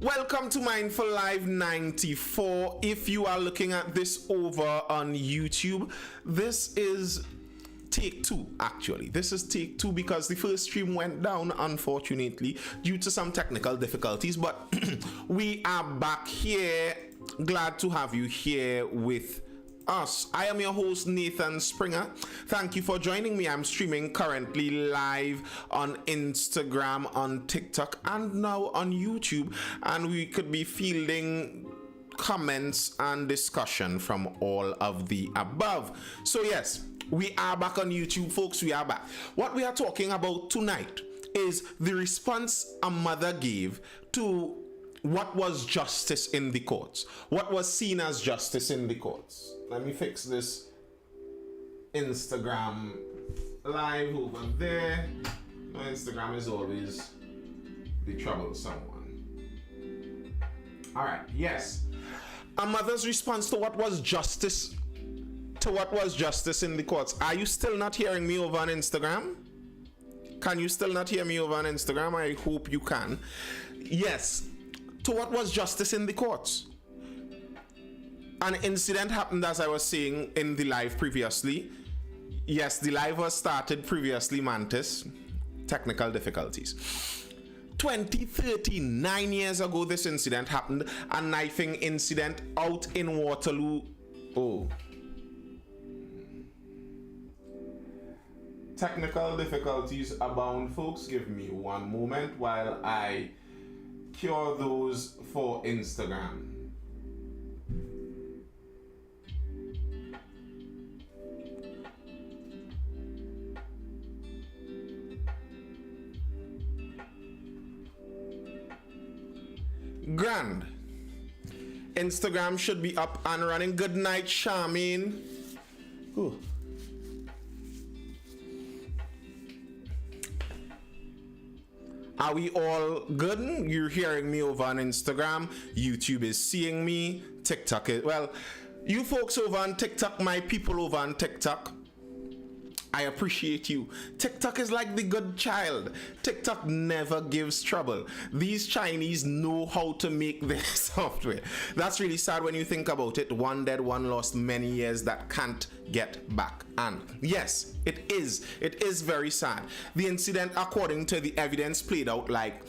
Welcome to Mindful Live 94. If you are looking at this over on YouTube, this is take two, actually. This is take two because the first stream went down, unfortunately, due to some technical difficulties. But we are back here. Glad to have you here with us. I am your host, Nathan Springer. Thank you for joining me. I'm streaming currently live on Instagram, on TikTok, and now on YouTube. And we could be fielding comments and discussion from all of the above. So yes, we are back on YouTube, folks. We are back. What we are talking about tonight is the response a mother gave to what was justice in the courts. What was seen as justice in the courts. Let me fix this Instagram live over there. My Instagram is always the troublesome one. All right, yes. A mother's response to what was justice in the courts. Are you still not hearing me over on Instagram? Can you still not hear me over on Instagram? I hope you can. Yes. To what was justice in the courts. An incident happened, as I was saying in the live previously. Yes, the live was started previously, Mantis. Technical difficulties. 2013, 9 years ago, this incident happened. A knifing incident out in Waterloo. Oh. Technical difficulties abound, folks. Give me one moment while I cure those for Instagram. Grand. Instagram should be up and running. Good night, Charmaine. Ooh. Are we all good? You're hearing me over on Instagram. YouTube is seeing me. TikTok is, well, you folks over on TikTok, my people over on TikTok, I appreciate you. TikTok is like the good child. TikTok never gives trouble. These Chinese know how to make their software. That's really sad when you think about it. One dead, one lost, many years that can't get back. And yes, it is very sad. The incident, according to the evidence, played out like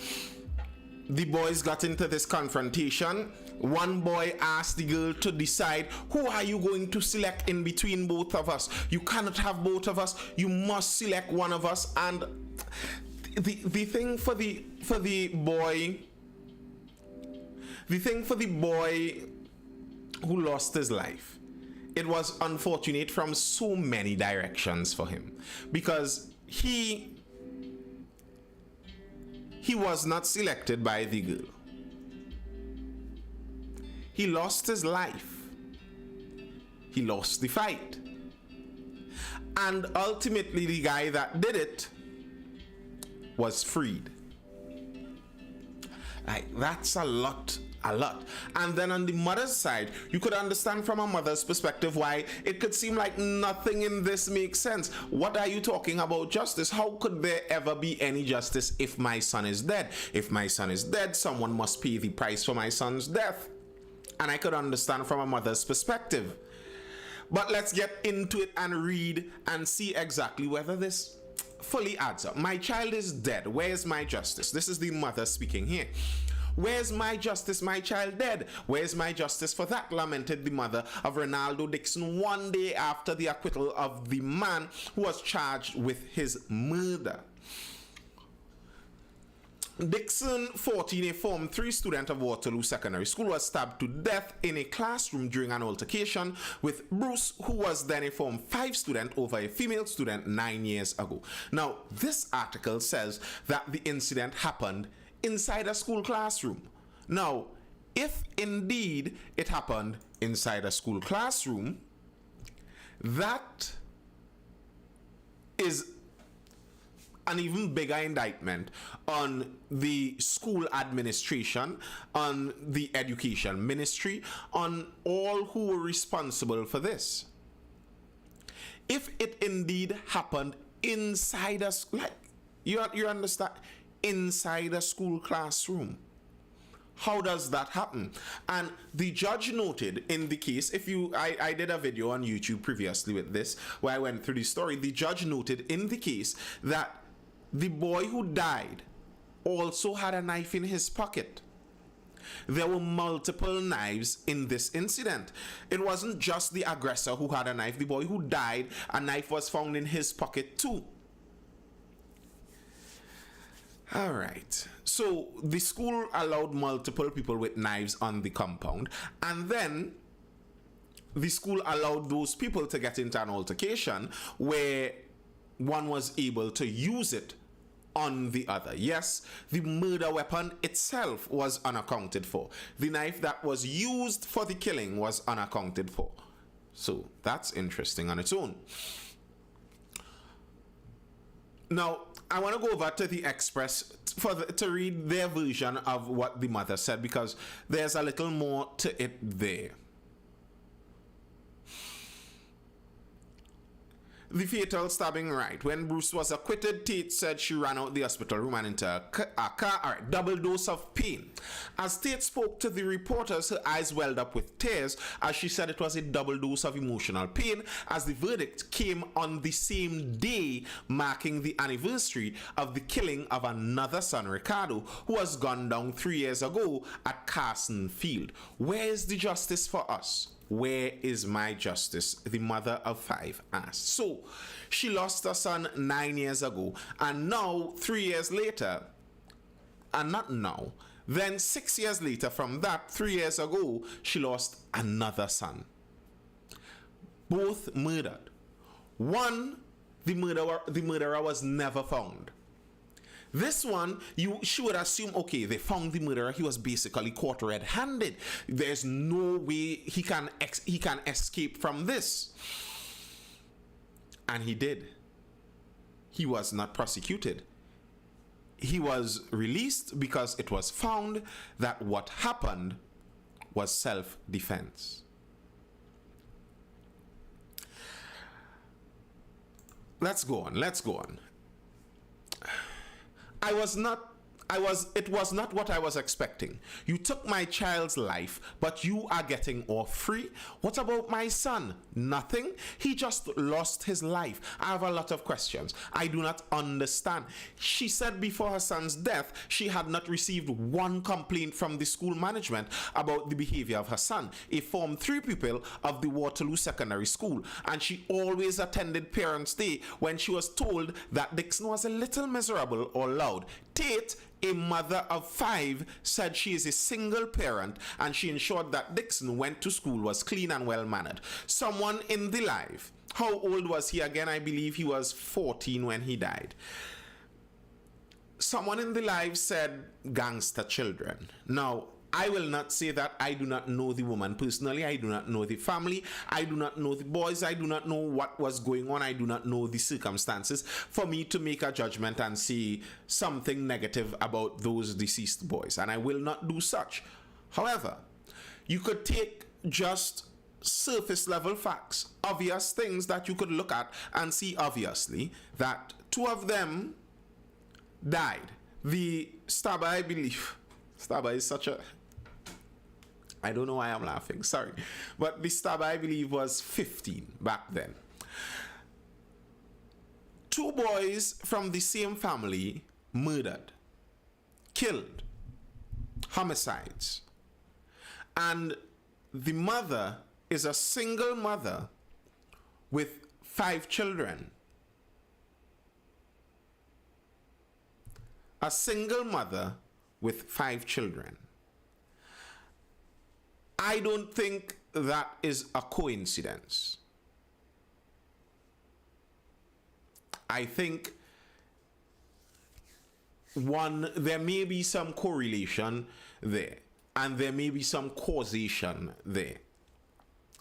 the boys got into this confrontation. One boy asked the girl to decide, who are you going to select in between both of us? You cannot have both of us. You must select one of us. And the thing for the boy who lost his life, it was unfortunate from so many directions for him, because he was not selected by the girl. He lost his life. He lost the fight. And ultimately, the guy that did it was freed. Like, that's a lot. And then on the mother's side, you could understand from a mother's perspective why it could seem like nothing in this makes sense. What are you talking about justice? How could there ever be any justice if my son is dead? If my son is dead, someone must pay the price for my son's death. And I could understand from a mother's perspective. But let's get into it and read and see exactly whether this fully adds up. My child is dead. Where is my justice? This is the mother speaking here. Where's my justice? My child dead. Where's my justice for that? Lamented the mother of Ronaldo Dixon one day after the acquittal of the man who was charged with his murder. Dixon, 14, a Form 3 student of Waterloo Secondary School, was stabbed to death in a classroom during an altercation with Bruce, who was then a Form 5 student, over a female student 9 years ago. Now, this article says that the incident happened inside a school classroom. Now, if indeed it happened inside a school classroom, that is an even bigger indictment on the school administration, on the education ministry, on all who were responsible for this. If it indeed happened inside a, like, you understand, inside a school classroom, How does that happen? And the judge noted in the case, I did a video on YouTube previously with this where I went through the story. The judge noted in the case that the boy who died also had a knife in his pocket. There were multiple knives in this incident. It wasn't just the aggressor who had a knife. The boy who died, a knife was found in his pocket too. All right. So the school allowed multiple people with knives on the compound, and then the school allowed those people to get into an altercation where one was able to use it on the other. Yes, the murder weapon itself was unaccounted for. The knife that was used for the killing was unaccounted for. So that's interesting on its own. Now, I want to go over to the Express to read their version of what the mother said, because there's a little more to it there. The fatal stabbing, right. When Bruce was acquitted, Tate said she ran out the hospital room and into a car. All right, double dose of pain. As Tate spoke to the reporters, her eyes welled up with tears as she said it was a double dose of emotional pain, as the verdict came on the same day marking the anniversary of the killing of another son, Ricardo, who was gunned down 3 years ago at Carson Field. Where is the justice for us? Where is my justice? The mother of 5 asked. So, she lost her son 9 years ago, and now, 3 years later, and not now, then 6 years later from that, 3 years ago, she lost another son. Both murdered. One, the murderer was never found. This one, she would assume, okay, they found the murderer. He was basically caught red-handed. There's no way he can escape from this. And he did. He was not prosecuted. He was released because it was found that what happened was self-defense. Let's go on. It was not what I was expecting. You took my child's life, but you are getting off free. What about my son? Nothing. He just lost his life. I have a lot of questions. I do not understand. She said before her son's death, she had not received one complaint from the school management about the behavior of her son, a Form 3 pupil of the Waterloo Secondary School, and she always attended Parents' Day when she was told that Dixon was a little miserable or loud. Tate, a mother of 5, said she is a single parent and she ensured that Dixon went to school, was clean and well mannered. Someone in the live, how old was he again? I believe he was 14 when he died. Someone in the live said gangster children. Now, I will not say that. I do not know the woman personally. I do not know the family. I do not know the boys. I do not know what was going on. I do not know the circumstances for me to make a judgment and say something negative about those deceased boys. And I will not do such. However, you could take just surface level facts, obvious things that you could look at and see obviously that 2 of them died. The stabber, I believe, stabber is such a... I don't know why I'm laughing, sorry. But the stabber, I believe, was 15 back then. 2 boys from the same family murdered, killed, homicides. And the mother is a single mother with 5 children. A single mother with 5 children. I don't think that is a coincidence. I think there may be some correlation there, and there may be some causation there.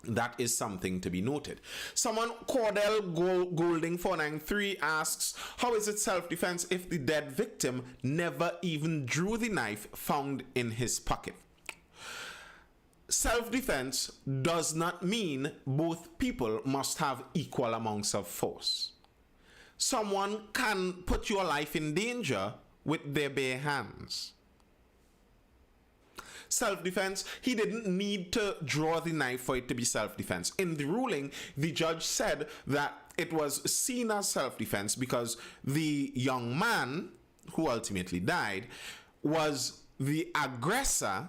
That is something to be noted. Someone, Cordell Golding 493 asks, how is it self-defense if the dead victim never even drew the knife found in his pocket? Self-defense does not mean both people must have equal amounts of force. Someone can put your life in danger with their bare hands. self-defense, he didn't need to draw the knife for it to be self-defense. In the ruling, the judge said that it was seen as self-defense because the young man who ultimately died was the aggressor,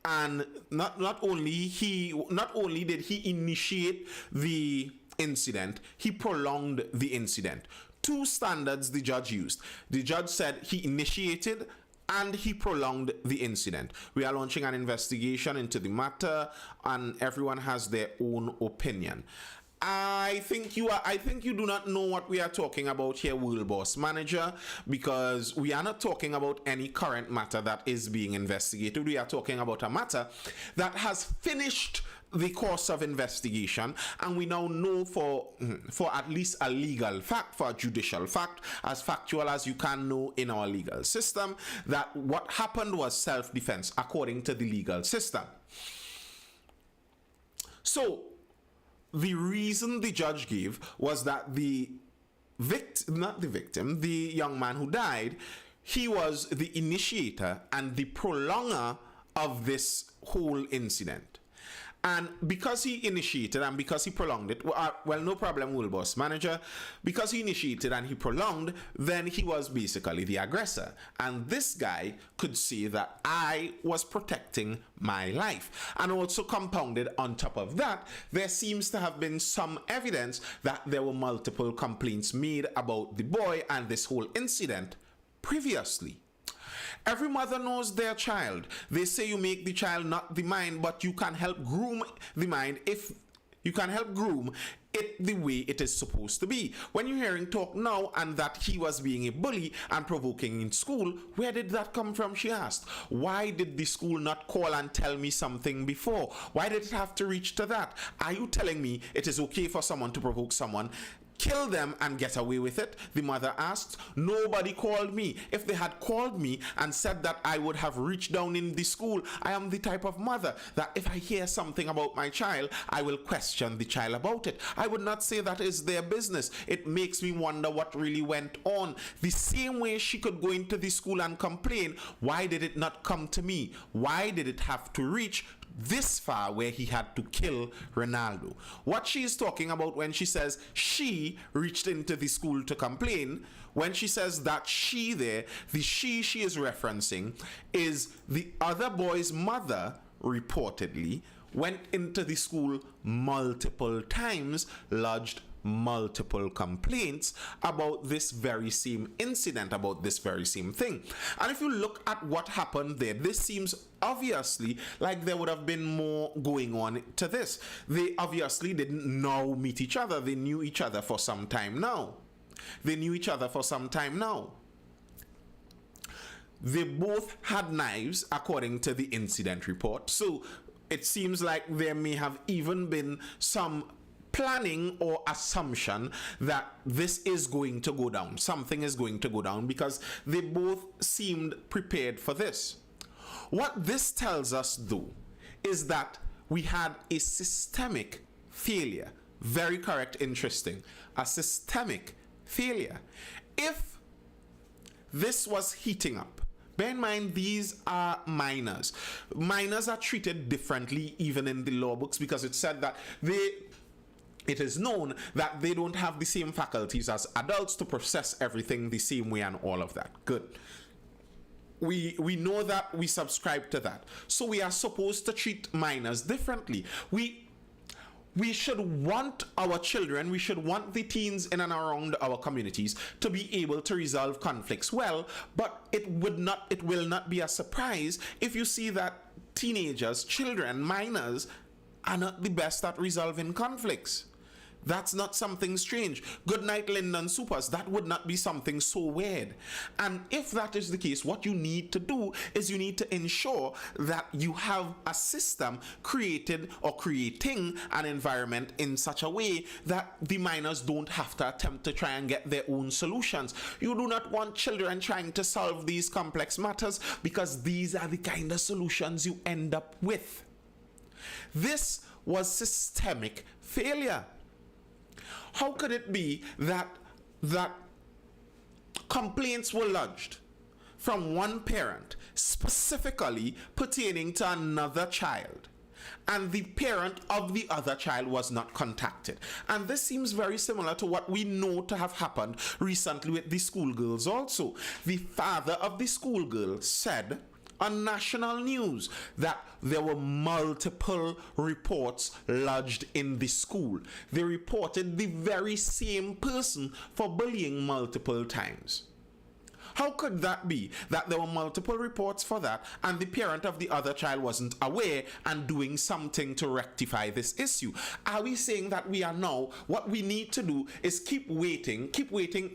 and not only did he initiate the incident, he prolonged the incident. Two standards the judge used. The judge said he initiated and he prolonged the incident. We are launching an investigation into the matter, and everyone has their own opinion. I think you do not know what we are talking about here, World Boss Manager, because we are not talking about any current matter that is being investigated. We are talking about a matter that has finished the course of investigation, and we now know for at least a legal fact, for a judicial fact, as factual as you can know in our legal system, that what happened was self-defense according to the legal system. So the reason the judge gave was that the young man who died, he was the initiator and the prolonger of this whole incident. And because he initiated and because he prolonged it, well, no problem, World Boss Manager. Because he initiated and he prolonged, then he was basically the aggressor. And this guy could see that I was protecting my life. And also compounded on top of that, there seems to have been some evidence that there were multiple complaints made about the boy and this whole incident previously. Every mother knows their child. They say you make the child not the mind, but you can help groom the mind if you can help groom it the way it is supposed to be. When you're hearing talk now and that he was being a bully and provoking in school, where did that come from, she asked. Why did the school not call and tell me something before? Why did it have to reach to that? Are you telling me it is okay for someone to provoke someone, kill them and get away with it? The mother asked. Nobody called me. If they had called me and said that, I would have reached down in the school. I am the type of mother that if I hear something about my child, I will question the child about it. I would not say that is their business. It makes me wonder what really went on. The same way she could go into the school and complain, why did it not come to me? Why did it have to reach this far where he had to kill Ronaldo? What she is talking about when she says she reached into the school to complain, when she says that she there, the she is referencing is the other boy's mother reportedly went into the school multiple times, lodged multiple complaints about this very same incident, about this very same thing. And if you look at what happened there, this seems obviously like there would have been more going on to this. They obviously didn't now meet each other. They knew each other for some time now. They both had knives according to the incident report. So it seems like there may have even been some planning or assumption that this is going to go down. Something is going to go down because they both seemed prepared for this. What this tells us, though, is that we had a systemic failure. Very correct, interesting. A systemic failure. If this was heating up, bear in mind these are minors. Minors are treated differently even in the law books because it said that it is known that they don't have the same faculties as adults to process everything the same way and all of that. Good. We know that, we subscribe to that. So we are supposed to treat minors differently. We should want our children, we should want the teens in and around our communities to be able to resolve conflicts well, but it will not be a surprise if you see that teenagers, children, minors are not the best at resolving conflicts. That's not something strange. Good night, Lyndon Supers. That would not be something so weird. And if that is the case, what you need to do is you need to ensure that you have a system created or creating an environment in such a way that the minors don't have to attempt to try and get their own solutions. You do not want children trying to solve these complex matters because these are the kind of solutions you end up with. This was systemic failure. How could it be that complaints were lodged from one parent specifically pertaining to another child, and the parent of the other child was not contacted. And this seems very similar to what we know to have happened recently with the schoolgirls also. The father of the schoolgirl said on national news that there were multiple reports lodged in the school. They reported the very same person for bullying multiple times. How could that be that there were multiple reports for that and the parent of the other child wasn't aware and doing something to rectify this issue? Are we saying that we are now, what we need to do is keep waiting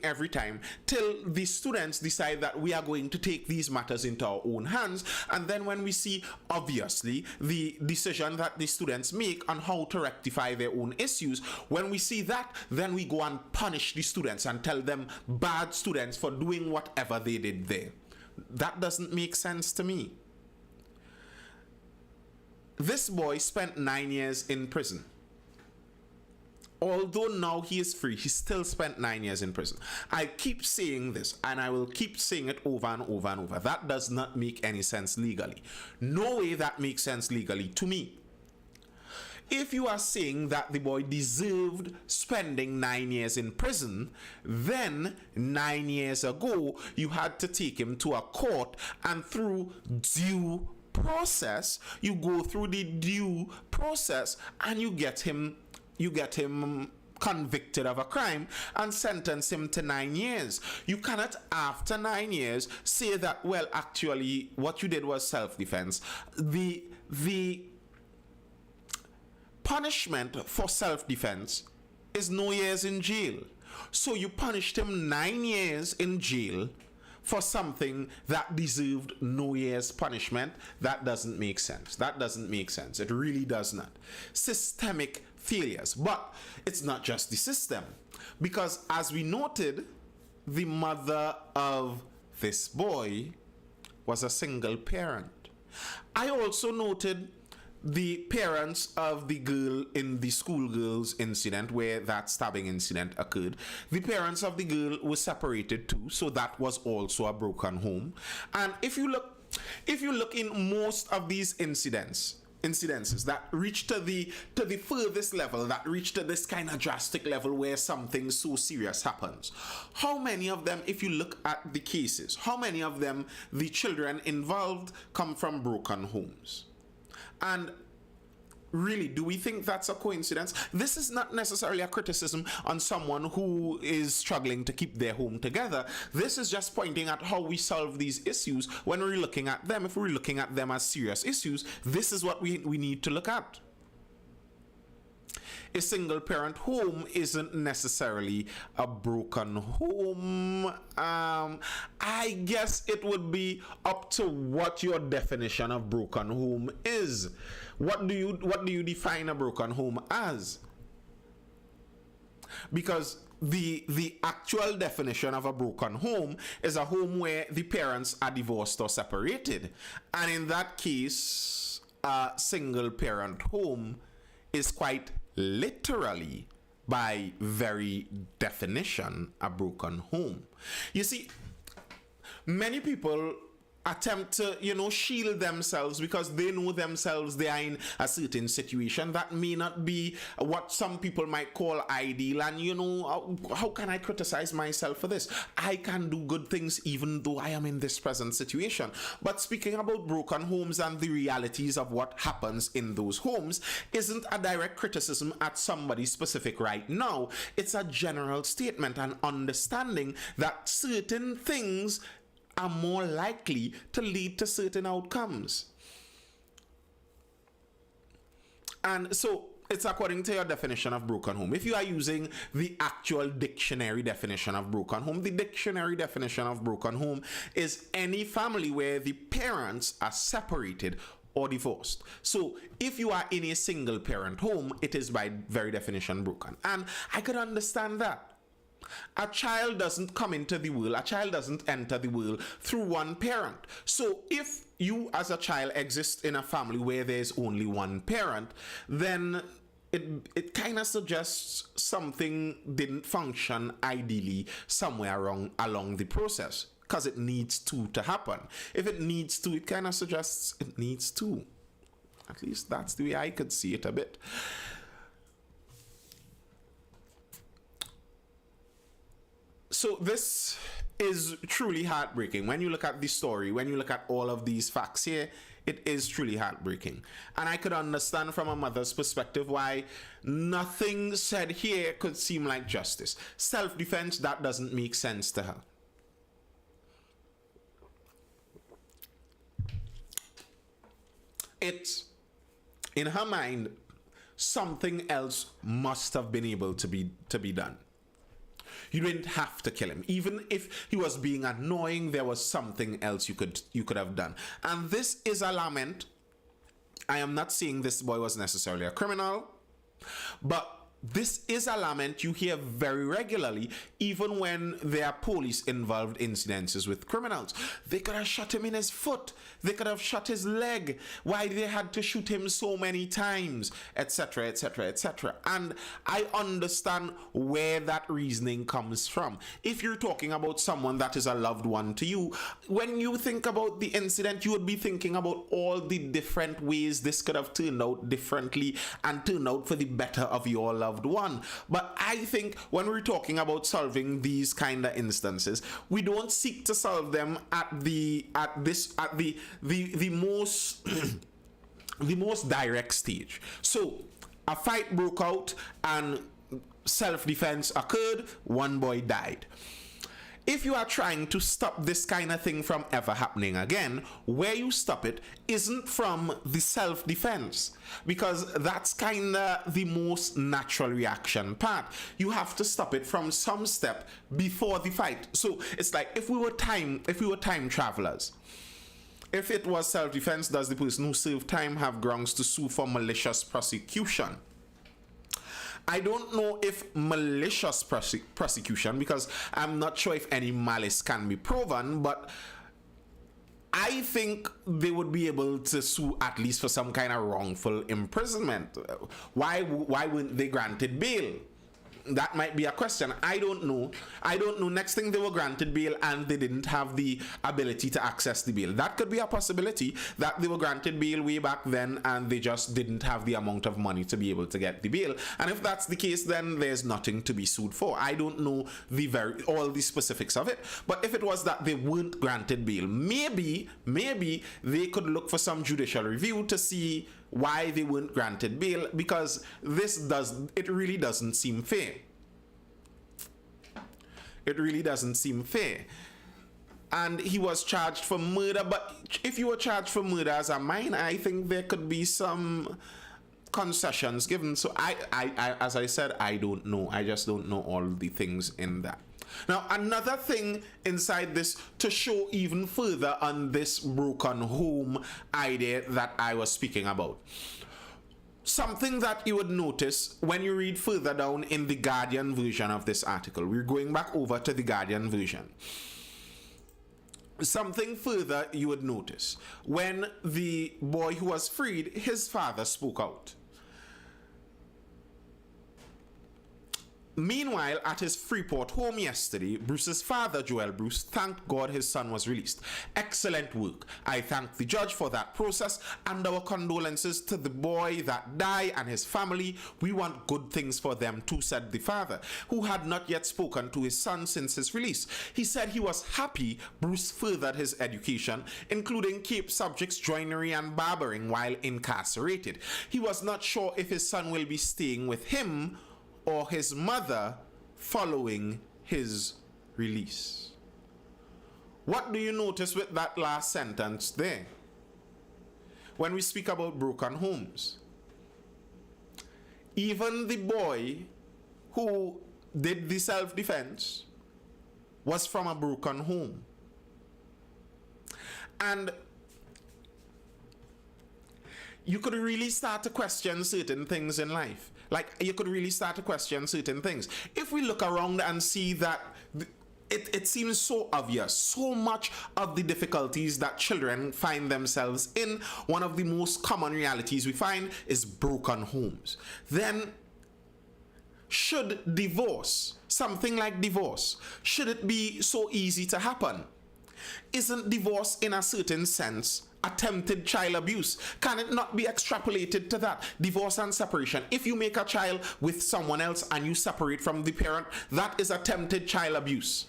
every time till the students decide that we are going to take these matters into our own hands, and then when we see obviously the decision that the students make on how to rectify their own issues, when we see that, then we go and punish the students and tell them bad students for doing whatever they did there. That doesn't make sense to me. This boy spent 9 years in prison. Although now he is free, he still spent 9 years in prison. I keep saying this, and I will keep saying it over and over and over. That does not make any sense legally. No way that makes sense legally to me. If you are saying that the boy deserved spending 9 years in prison, then 9 years ago you had to take him to a court, and through due process, you go through the due process and you get him convicted of a crime and sentence him to 9 years. You cannot, after 9 years, say that, well, actually what you did was self-defense. The punishment for self-defense is no years in jail. So you punished him 9 years in jail for something that deserved no years punishment. That doesn't make sense. That doesn't make sense. It really does not. Systemic failures. But it's not just the system, because as we noted, the mother of this boy was a single parent. I also noted the parents of the girl in the schoolgirls incident where that stabbing incident occurred. The parents of the girl were separated too, so that was also a broken home. And if you look in most of these incidences that reach to the furthest level, that reach to this kind of drastic level where something so serious happens, how many of them, if you look at the cases, how many of them the children involved come from broken homes? And really, do we think that's a coincidence? This is not necessarily a criticism on someone who is struggling to keep their home together. This is just pointing at how we solve these issues when we're looking at them. If we're looking at them as serious issues, this is what we need to look at. A single parent home isn't necessarily a broken home. I guess it would be up to what your definition of broken home is. What do you define a broken home as? Because the actual definition of a broken home is a home where the parents are divorced or separated. And in that case, a single parent home is quite literally, by very definition, a broken home. You see, many people attempt to, shield themselves because they know themselves they are in a certain situation that may not be what some people might call ideal. And, how can I criticize myself for this? I can do good things even though I am in this present situation. But speaking about broken homes and the realities of what happens in those homes isn't a direct criticism at somebody specific right now. It's a general statement and understanding that certain things are more likely to lead to certain outcomes. And so it's according to your definition of broken home. If you are using the actual dictionary definition of broken home, the dictionary definition of broken home is any family where the parents are separated or divorced. So if you are in a single parent home, it is by very definition broken. And I could understand that. A child doesn't come into the world, a child doesn't enter the world through one parent. So if you as a child exist in a family where there's only one parent, then it kind of suggests something didn't function ideally somewhere along the process. because it needs to happen. If it needs to, it kind of suggests it needs to. At least that's the way I could see it a bit. So this is truly heartbreaking. When you look at the story, when you look at all of these facts here, it is truly heartbreaking. And I could understand from a mother's perspective why nothing said here could seem like justice. Self-defense, that doesn't make sense to her. It's, in her mind, something else must have been able to be done. You didn't have to kill him. Even if he was being annoying, there was something else you could have done. And this is a lament. I am not saying this boy was necessarily a criminal, but this is a lament you hear very regularly, even when there are police-involved incidences with criminals. They could have shot him in his foot. They could have shot his leg. Why they had to shoot him so many times, etc., etc., etc. And I understand where that reasoning comes from. If you're talking about someone that is a loved one to you, when you think about the incident, you would be thinking about all the different ways this could have turned out differently and turned out for the better of your loved one. But I think when we're talking about solving these kind of instances, we don't seek to solve them at the most the most direct stage. So a fight broke out and self-defense occurred, one boy died. If you are trying to stop this kind of thing from ever happening again, where you stop it isn't from the self-defense, because that's kind of the most natural reaction part. You have to stop it from some step before the fight. So it's like if we were time travelers. If it was self-defense, does the person who served time have grounds to sue for malicious prosecution? I don't know if malicious prosecution, because I'm not sure if any malice can be proven, but I think they would be able to sue at least for some kind of wrongful imprisonment. Why weren't they granted bail? That might be a question. I don't know. Next thing, they were granted bail and they didn't have the ability to access the bail. That could be a possibility, that they were granted bail way back then and they just didn't have the amount of money to be able to get the bail. And if that's the case, then there's nothing to be sued for. I don't know all the specifics of it. But if it was that they weren't granted bail, maybe they could look for some judicial review to see why they weren't granted bail, because it really doesn't seem fair. It really doesn't seem fair. And he was charged for murder, but if you were charged for murder as a minor, I think there could be some concessions given. So I as I said, I don't know. I just don't know all the things in that. Now, another thing inside this to show even further on this broken home idea that I was speaking about. Something that you would notice when you read further down in the Guardian version of this article. We're going back over to the Guardian version. Something further you would notice. When the boy who was freed, his father spoke out. Meanwhile, at his Freeport home yesterday, Bruce's father, Joel Bruce, thanked God his son was released. Excellent work. I thank the judge for that process and our condolences to the boy that died and his family. We want good things for them too, said the father, who had not yet spoken to his son since his release. He said he was happy Bruce furthered his education, including Cape subjects, joinery and barbering while incarcerated. He was not sure if his son will be staying with him or his mother following his release. What do you notice with that last sentence there? When we speak about broken homes, even the boy who did the self-defense was from a broken home. And you could really start to question certain things in life. Like, you could really start to question certain things. If we look around and see that it seems so obvious, so much of the difficulties that children find themselves in, one of the most common realities we find is broken homes. Then, should divorce, something like divorce, should it be so easy to happen? Isn't divorce in a certain sense attempted child abuse? Can it not be extrapolated to that? Divorce and separation. If you make a child with someone else and you separate from the parent, that is attempted child abuse.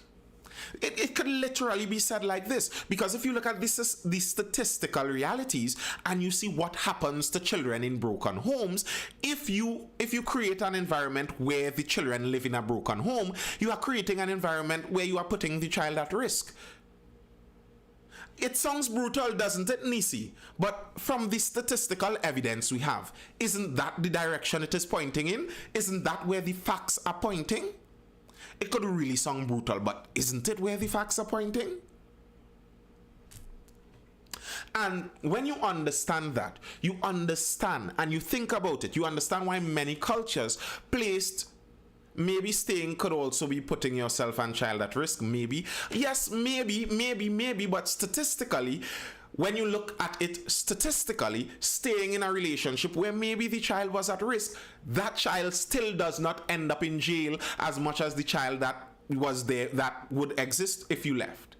It could literally be said like this, because if you look at the statistical realities and you see what happens to children in broken homes, if you create an environment where the children live in a broken home, you are creating an environment where you are putting the child at risk. It sounds brutal, doesn't it, Nisi? But from the statistical evidence we have, isn't that the direction it is pointing in? Isn't that where the facts are pointing? It could really sound brutal, but isn't it where the facts are pointing? And when you understand that, you understand and you think about it, you understand why many cultures placed maybe staying could also be putting yourself and child at risk. Maybe. Yes, maybe, but statistically, when you look at it statistically, staying in a relationship where maybe the child was at risk, that child still does not end up in jail as much as the child that was there that would exist if you left.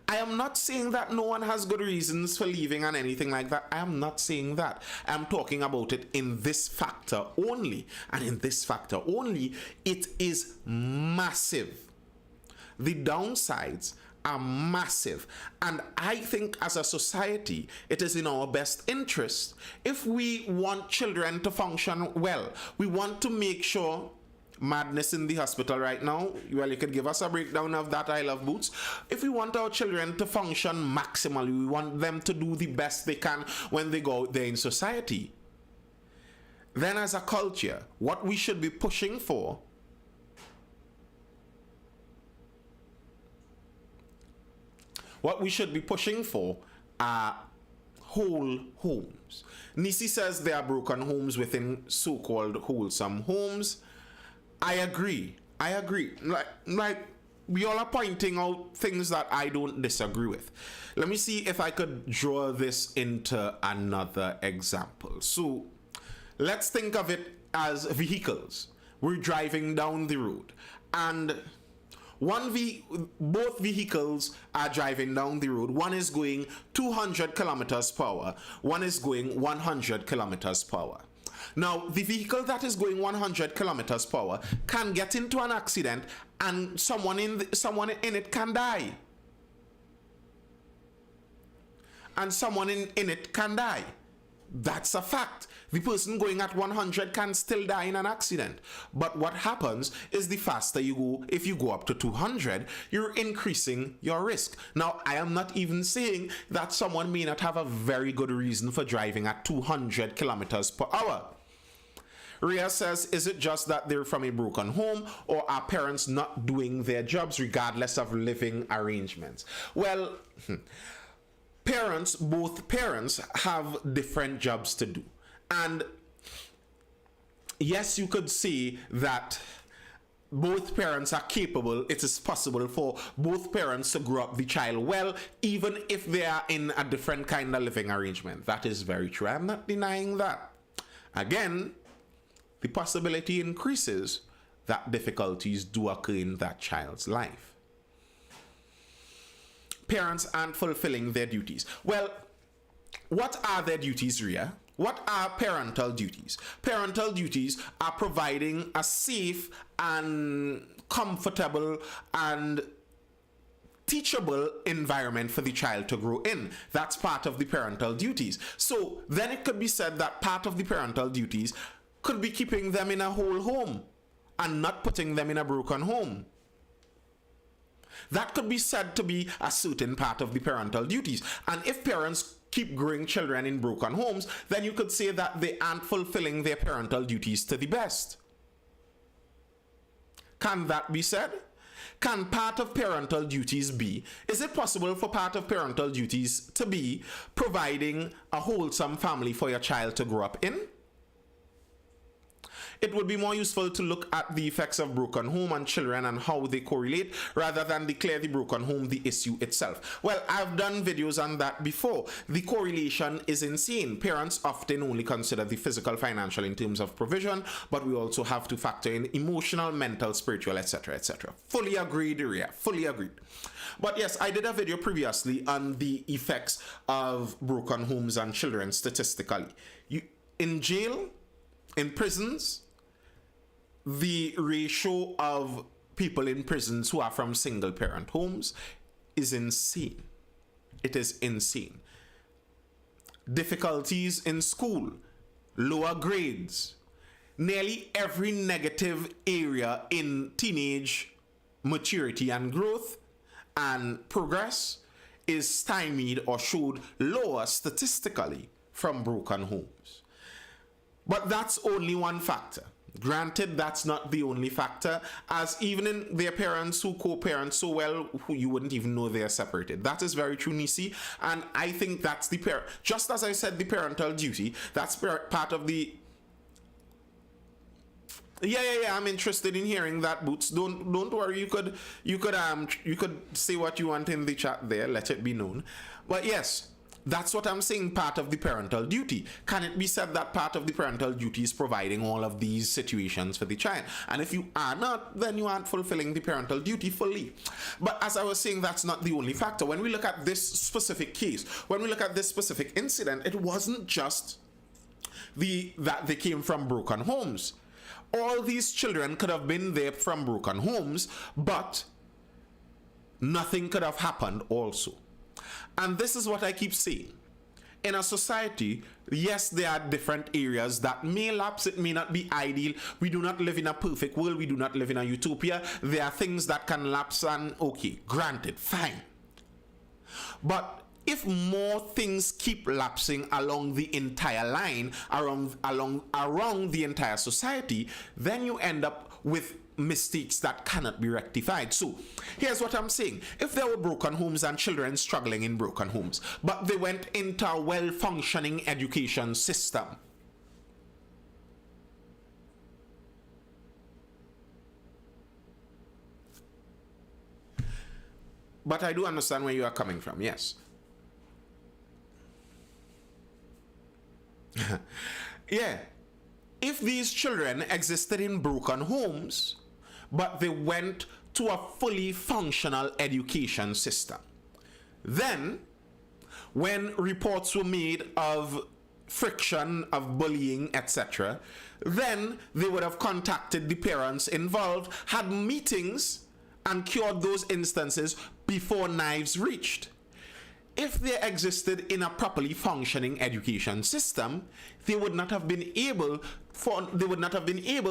I am not saying that no one has good reasons for leaving and anything like that. I am not saying that. I am talking about it in this factor only. And in this factor only, it is massive. The downsides are massive. And I think as a society, it is in our best interest. If we want children to function well, we want to make sure madness in the hospital right now. Well, you could give us a breakdown of that, I Love Boots. If we want our children to function maximally, we want them to do the best they can when they go out there in society, then as a culture, what we should be pushing for are whole homes. Nisi says there are broken homes within so-called wholesome homes. I agree. Like we all are pointing out things that I don't disagree with. Let me see if I could draw this into another example. So let's think of it as vehicles. We're driving down the road and both vehicles are driving down the road. One is going 200 kilometers per hour. One is going 100 kilometers per hour. Now, the vehicle that is going 100 kilometers per hour can get into an accident and someone in it can die. And someone in it can die. That's a fact. The person going at 100 can still die in an accident. But what happens is the faster you go, if you go up to 200, you're increasing your risk. Now, I am not even saying that someone may not have a very good reason for driving at 200 kilometers per hour. Rhea says, is it just that they're from a broken home, or are parents not doing their jobs regardless of living arrangements? Well, both parents have different jobs to do. And yes, you could say that both parents are capable. It is possible for both parents to grow up the child well, even if they are in a different kind of living arrangement. That is very true. I'm not denying that. Again, the possibility increases that difficulties do occur in that child's life. Parents aren't fulfilling their duties. Well, what are their duties, Rhea? What are parental duties? Parental duties are providing a safe and comfortable and teachable environment for the child to grow in. That's part of the parental duties. So then it could be said that part of the parental duties could be keeping them in a whole home and not putting them in a broken home. That could be said to be a certain part of the parental duties. And if parents keep growing children in broken homes, then you could say that they aren't fulfilling their parental duties to the best. Can that be said? Can part of parental duties be? Is it possible for part of parental duties to be providing a wholesome family for your child to grow up in? It would be more useful to look at the effects of broken home on children and how they correlate rather than declare the broken home the issue itself. Well, I've done videos on that before. The correlation is insane. Parents often only consider the physical, financial in terms of provision, but we also have to factor in emotional, mental, spiritual, etc., etc. Fully agreed, Ria. Fully agreed. But yes, I did a video previously on the effects of broken homes on children statistically. In jail, in prisons, the ratio of people in prisons who are from single parent homes is insane. It is insane. Difficulties in school, lower grades, nearly every negative area in teenage maturity and growth and progress is stymied or showed lower statistically from broken homes. But that's only one factor. Granted, that's not the only factor, as even in their parents who co-parent so well, who you wouldn't even know they're separated. That is very true, Nisi, and I think that's the just as I said, the parental duty, that's part of the... Yeah, I'm interested in hearing that, Boots. Don't worry, you could say what you want in the chat there, let it be known. But yes, that's what I'm saying, part of the parental duty. Can it be said that part of the parental duty is providing all of these situations for the child? And if you are not, then you aren't fulfilling the parental duty fully. But as I was saying, that's not the only factor. When we look at this specific case, when we look at this specific incident, it wasn't just that they came from broken homes. All these children could have been there from broken homes, but nothing could have happened also. And this is what I keep saying. In a society, yes, there are different areas that may lapse. It may not be ideal. We do not live in a perfect world. We do not live in a utopia. There are things that can lapse and okay, granted, fine. But if more things keep lapsing along the entire line, around the entire society, then you end up with mistakes that cannot be rectified. So here's what I'm saying. If there were broken homes and children struggling in broken homes, but they went into a well-functioning education system, but I do understand where you are coming from, yes. Yeah, if these children existed in broken homes, but they went to a fully functional education system, then when reports were made of friction, of bullying, etc., then they would have contacted the parents involved, had meetings, and cured those instances before knives reached. If they existed in a properly functioning education system, they would not have been able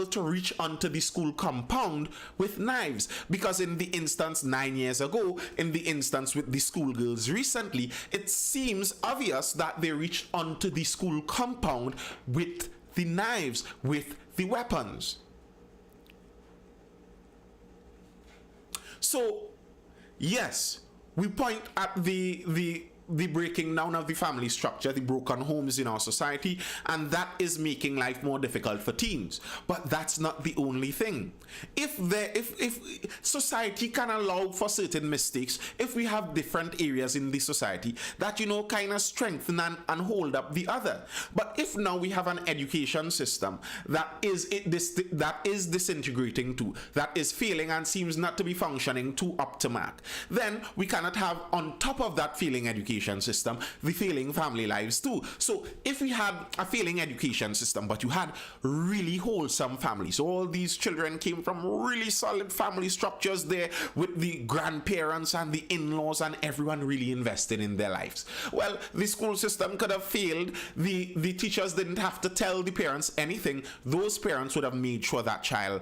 to reach onto the school compound with knives. Because in the instance 9 years ago, in the instance with the schoolgirls recently, it seems obvious that they reached onto the school compound with the knives, with the weapons. So, yes, we point at the breaking down of the family structure, the broken homes in our society, and that is making life more difficult for teens. But that's not the only thing. If society can allow for certain mistakes, if we have different areas in the society that, kind of strengthen and hold up the other. But if now we have an education system that is disintegrating too, that is failing and seems not to be functioning to up to mark, then we cannot have on top of that failing education system the failing family lives too. So if we had a failing education system, but you had really wholesome families, all these children came from really solid family structures there with the grandparents and the in-laws and everyone really invested in their lives. Well, the school system could have failed. The teachers didn't have to tell the parents anything. Those parents would have made sure that child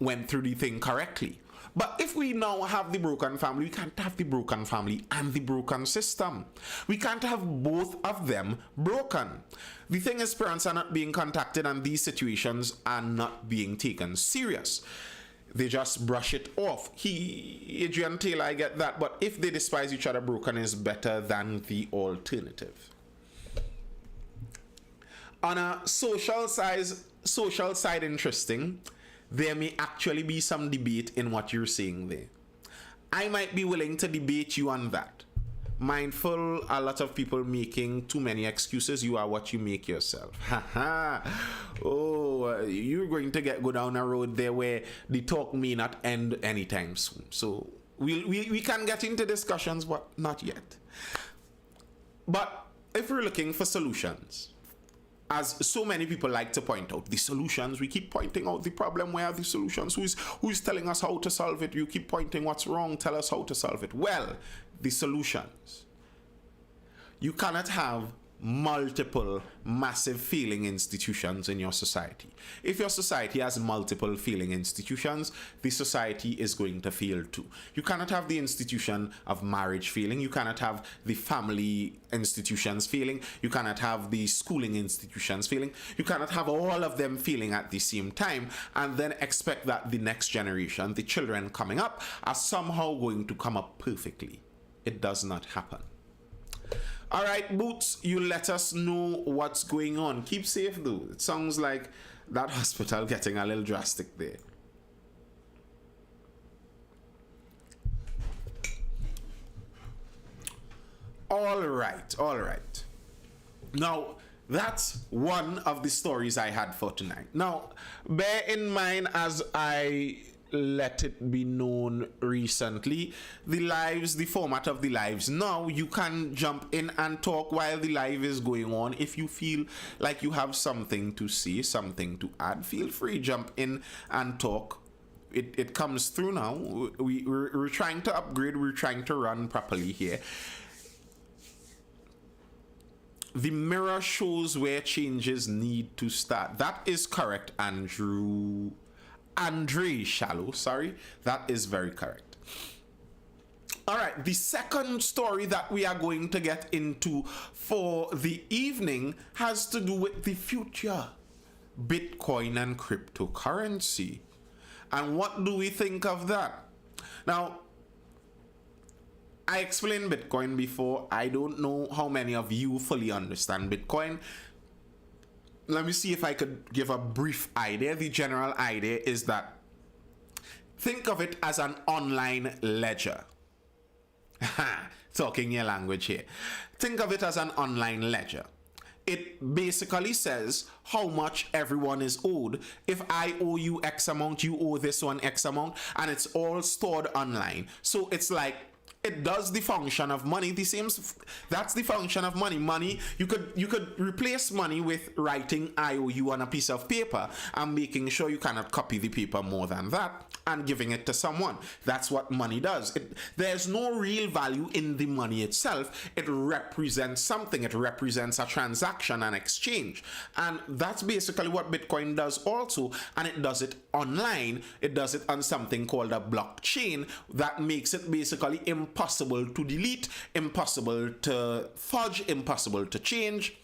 went through the thing correctly. But if we now have the broken family, we can't have the broken family and the broken system. We can't have both of them broken. The thing is, parents are not being contacted and these situations are not being taken serious. They just brush it off. Adrian Taylor, I get that, but if they despise each other, broken is better than the alternative. On a social social side interesting, there may actually be some debate in what you're saying there. I might be willing to debate you on that. Mindful, a lot of people making too many excuses. You are what you make yourself. Oh, you're going to go down a road there where the talk may not end anytime soon. So we can get into discussions, but not yet. But if we're looking for solutions, as so many people like to point out, the solutions, we keep pointing out the problem. Where are the solutions? Who's telling us how to solve it? You keep pointing what's wrong, tell us how to solve it. Well, the solutions. You cannot have multiple massive failing institutions in your society. If your society has multiple failing institutions, the society is going to fail too. You cannot have the institution of marriage failing. You cannot have the family institutions failing. You cannot have the schooling institutions failing. You cannot have all of them failing at the same time and then expect that the next generation, the children coming up, are somehow going to come up perfectly. It does not happen. All right, Boots, you let us know what's going on. Keep safe, though. It sounds like that hospital getting a little drastic there. All right. Now, that's one of the stories I had for tonight. Now, bear in mind, as I let it be known recently, the format of the lives now, you can jump in and talk while the live is going on. If you feel like you have something to say, something to add, feel free, jump in and talk. It comes through now. We're trying to upgrade, we're trying to run properly here. The mirror shows where changes need to start. That is correct, Andre Shallow, sorry. That is very correct. All right, the second story that we are going to get into for the evening has to do with the future, Bitcoin and cryptocurrency. And what do we think of that? Now, I explained Bitcoin before. I don't know how many of you fully understand Bitcoin. Let me see if I could give a brief idea. The general idea is that think of it as an online ledger. Talking your language here. Think of it as an online ledger. It basically says how much everyone is owed. If I owe you X amount, you owe this one X amount, and it's all stored online. So it's like, it does the function of money. That's the function of money. Money, you could replace money with writing IOU on a piece of paper and making sure you cannot copy the paper more than that and giving it to someone. That's what money does. There's no real value in the money itself. It represents something. It represents a transaction, an exchange. And that's basically what Bitcoin does also. And it does it online. It does it on something called a blockchain that makes it basically impossible to delete, impossible to fudge, impossible to change.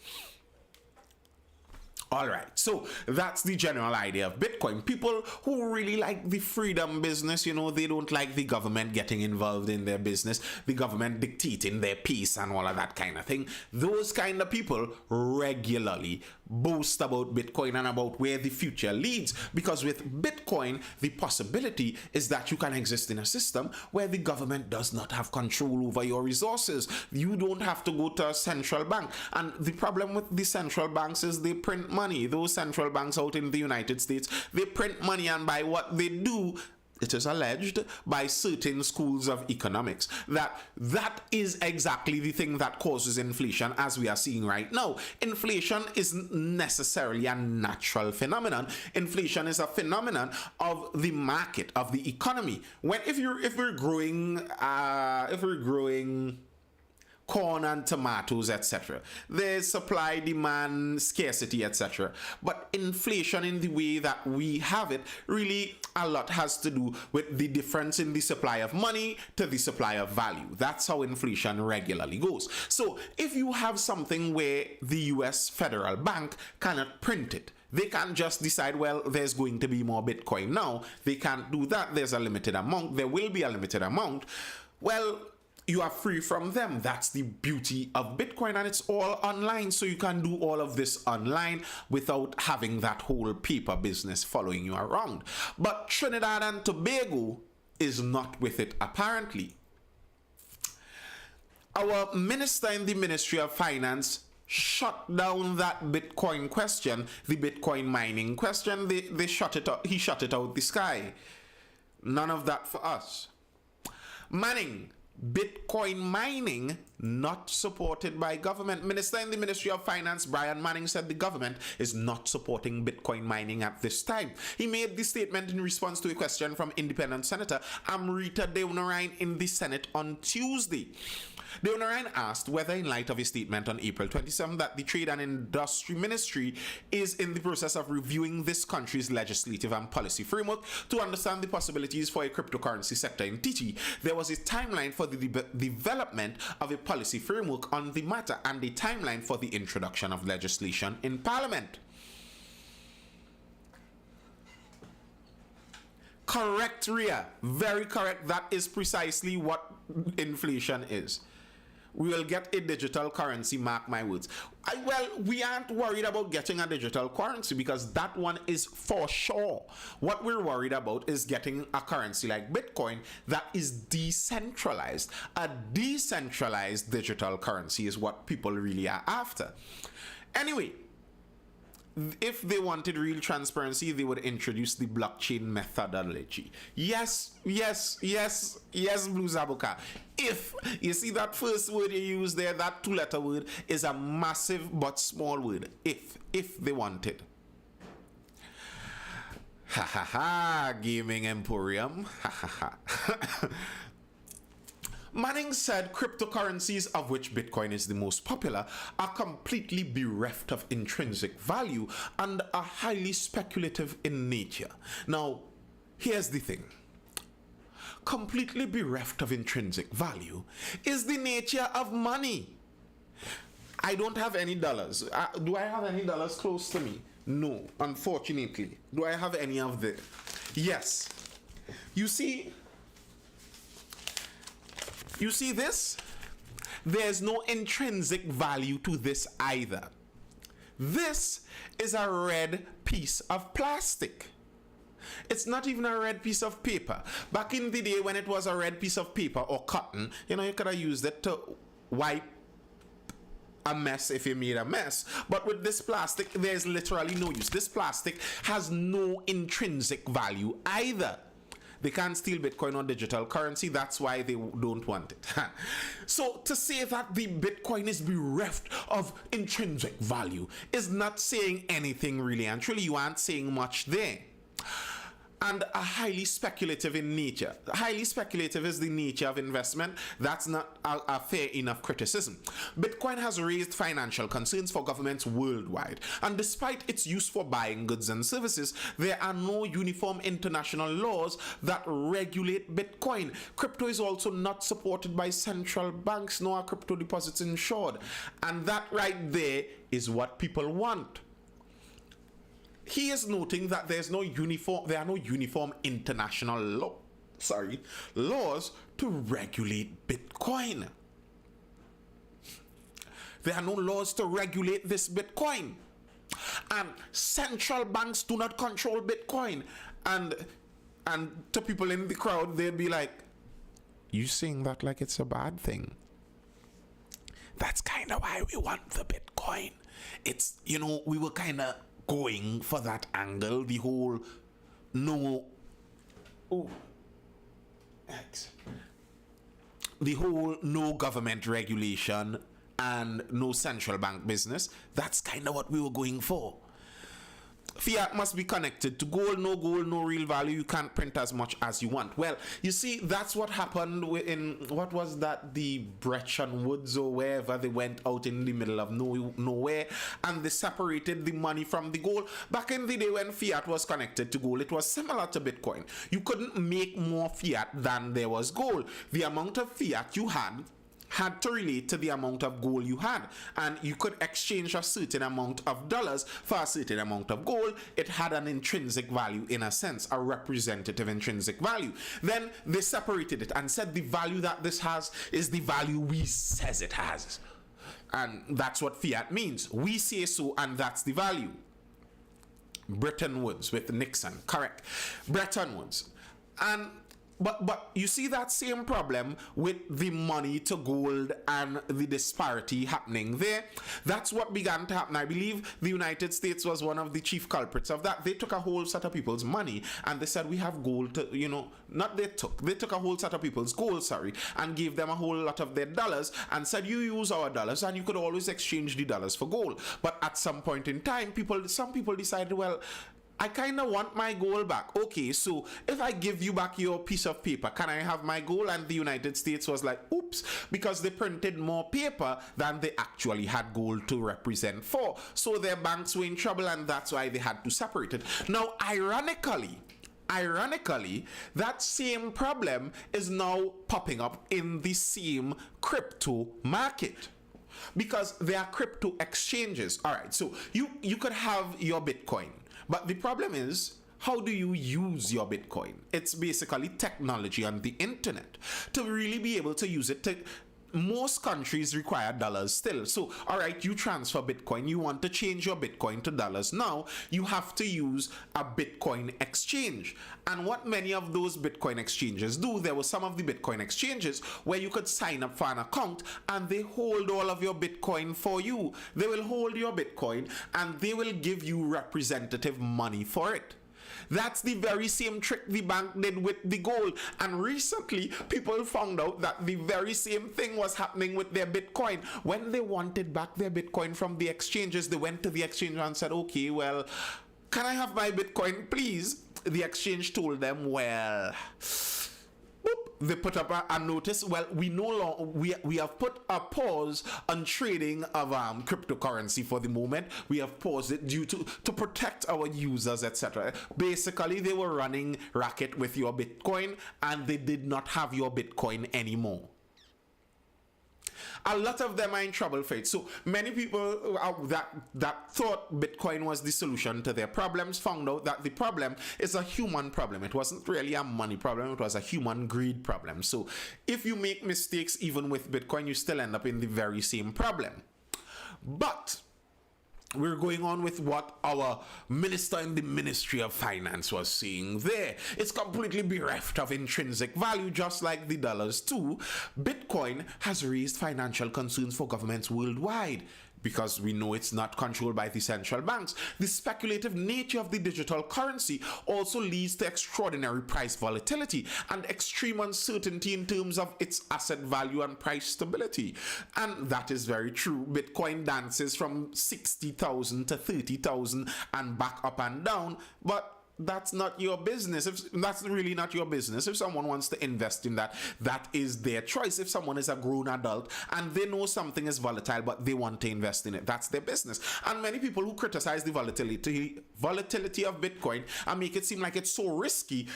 All right, so that's the general idea of Bitcoin. People who really like the freedom business, they don't like the government getting involved in their business, the government dictating their peace and all of that kind of thing. Those kind of people regularly boast about Bitcoin and about where the future leads, because with Bitcoin, the possibility is that you can exist in a system where the government does not have control over your resources. You don't have to go to a central bank. And the problem with the central banks is they print money. Those central banks out in the United States, they print money, and by what they do, it is alleged by certain schools of economics that is exactly the thing that causes inflation, as we are seeing right now. Inflation isn't necessarily a natural phenomenon. Inflation is a phenomenon of the market, of the economy. If we're growing corn and tomatoes, etc. There's supply, demand, scarcity, etc. But inflation in the way that we have it, really a lot has to do with the difference in the supply of money to the supply of value. That's how inflation regularly goes. So if you have something where the US Federal Bank cannot print it, they can't just decide, well, there's going to be more Bitcoin now. They can't do that. There's a limited amount. There will be a limited amount. Well, you are free from them. That's the beauty of Bitcoin, and it's all online, so you can do all of this online without having that whole paper business following you around. But Trinidad and Tobago is not with it, apparently. Our minister in the Ministry of Finance shut down that Bitcoin question, the Bitcoin mining question. They shut it up. He shut it out the sky. None of that for us. Manning, Bitcoin mining not supported by government. Minister in the Ministry of Finance, Brian Manning, said the government is not supporting Bitcoin mining at this time. He made this statement in response to a question from independent Senator Amrita Deonarine in the Senate on Tuesday. Deonarine asked whether, in light of a statement on April 27, that the Trade and Industry Ministry is in the process of reviewing this country's legislative and policy framework to understand the possibilities for a cryptocurrency sector in TT, there was a timeline for the development of a policy framework on the matter and a timeline for the introduction of legislation in Parliament. Correct, Ria. Very correct. That is precisely what inflation is. We will get a digital currency, mark my words. Well, we aren't worried about getting a digital currency because that one is for sure. What we're worried about is getting a currency like Bitcoin that is decentralized. A decentralized digital currency is what people really are after. Anyway, if they wanted real transparency, they would introduce the blockchain methodology. Yes, Blue Zabuka. If you see that first word you use there, that two-letter word is a massive but small word. If they wanted. Ha ha ha, Gaming Emporium. Ha ha ha. Manning said cryptocurrencies, of which Bitcoin is the most popular, are completely bereft of intrinsic value and are highly speculative in nature. Now, here's the thing. Completely bereft of intrinsic value is the nature of money. I don't have any dollars. Do I have any dollars close to me? No, unfortunately. Do I have any of the? Yes. You see this? There's no intrinsic value to this either. This is a red piece of plastic. It's not even a red piece of paper. Back in the day when it was a red piece of paper or cotton, you could have used it to wipe a mess if you made a mess. But with this plastic, there's literally no use. This plastic has no intrinsic value either. They can't steal Bitcoin or digital currency. That's why they don't want it. So to say that the Bitcoin is bereft of intrinsic value is not saying anything really. And truly, you aren't saying much there. And a highly speculative in nature. Highly speculative is the nature of investment. That's not a fair enough criticism. Bitcoin has raised financial concerns for governments worldwide. And despite its use for buying goods and services, there are no uniform international laws that regulate Bitcoin. Crypto is also not supported by central banks, nor are crypto deposits insured. And that right there is what people want. He is noting that there are no uniform international laws to regulate Bitcoin. There are no laws to regulate this Bitcoin. And central banks do not control Bitcoin. And to people in the crowd, they'll be like, you saying that like it's a bad thing. That's kind of why we want the Bitcoin. It's, we were kind of going for that angle, the whole no government regulation and no central bank business. That's kind of what we were going for. Fiat must be connected to gold, no real value. You can't print as much as you want. Well, you see, that's what happened in, what was that, the Bretton Woods or wherever. They went out in the middle of nowhere and they separated the money from the gold. Back in the day when fiat was connected to gold, it was similar to Bitcoin. You couldn't make more fiat than there was gold. The amount of fiat you had had to relate to the amount of gold you had. And you could exchange a certain amount of dollars for a certain amount of gold. It had an intrinsic value in a sense, a representative intrinsic value. Then they separated it and said the value that this has is the value we says it has. And that's what fiat means. We say so, and that's the value. Bretton Woods with Nixon, correct. Bretton Woods. And but you see that same problem with the money to gold and the disparity happening there. That's what began to happen. I believe the United States was one of the chief culprits of that. They took a whole set of people's money and they said we have gold to, they took a whole set of people's gold, and gave them a whole lot of their dollars and said you use our dollars and you could always exchange the dollars for gold. But at some point in time, some people decided, well, I kind of want my gold back. Okay, so if I give you back your piece of paper, can I have my gold? And the United States was like, oops, because they printed more paper than they actually had gold to represent for. So their banks were in trouble, and that's why they had to separate it. Now, ironically, that same problem is now popping up in the same crypto market. Because there are crypto exchanges. All right, so you could have your Bitcoin. But the problem is, how do you use your Bitcoin? It's basically technology on the internet. To really be able to use it, most countries require dollars still. So, all right, you transfer Bitcoin. You want to change your Bitcoin to dollars. Now, you have to use a Bitcoin exchange. And what many of those Bitcoin exchanges do, there were some of the Bitcoin exchanges where you could sign up for an account and they hold all of your Bitcoin for you. They will hold your Bitcoin and they will give you representative money for it. That's the very same trick the bank did with the gold. And recently, people found out that the very same thing was happening with their Bitcoin. When they wanted back their Bitcoin from the exchanges, they went to the exchange and said, okay, well, can I have my Bitcoin, please? The exchange told them, well, they put up a notice. Well, we have put a pause on trading of cryptocurrency for the moment. We have paused it due to protect our users, etc. Basically, they were running racket with your Bitcoin and they did not have your Bitcoin anymore. A lot of them are in trouble for it. So many people that thought Bitcoin was the solution to their problems found out that the problem is a human problem. It wasn't really a money problem. It was a human greed problem. So if you make mistakes even with Bitcoin, you still end up in the very same problem. But we're going on with what our minister in the Ministry of Finance was saying there. It's completely bereft of intrinsic value, just like the dollars too. Bitcoin has raised financial concerns for governments worldwide, because we know it's not controlled by the central banks. The speculative nature of the digital currency also leads to extraordinary price volatility and extreme uncertainty in terms of its asset value and price stability. And that is very true. Bitcoin dances from 60,000 to 30,000 and back up and down, but that's not your business. That's really not your business. If someone wants to invest in that, that is their choice. If someone is a grown adult and they know something is volatile but they want to invest in it, that's their business. And many people who criticize the volatility of Bitcoin and make it seem like it's so risky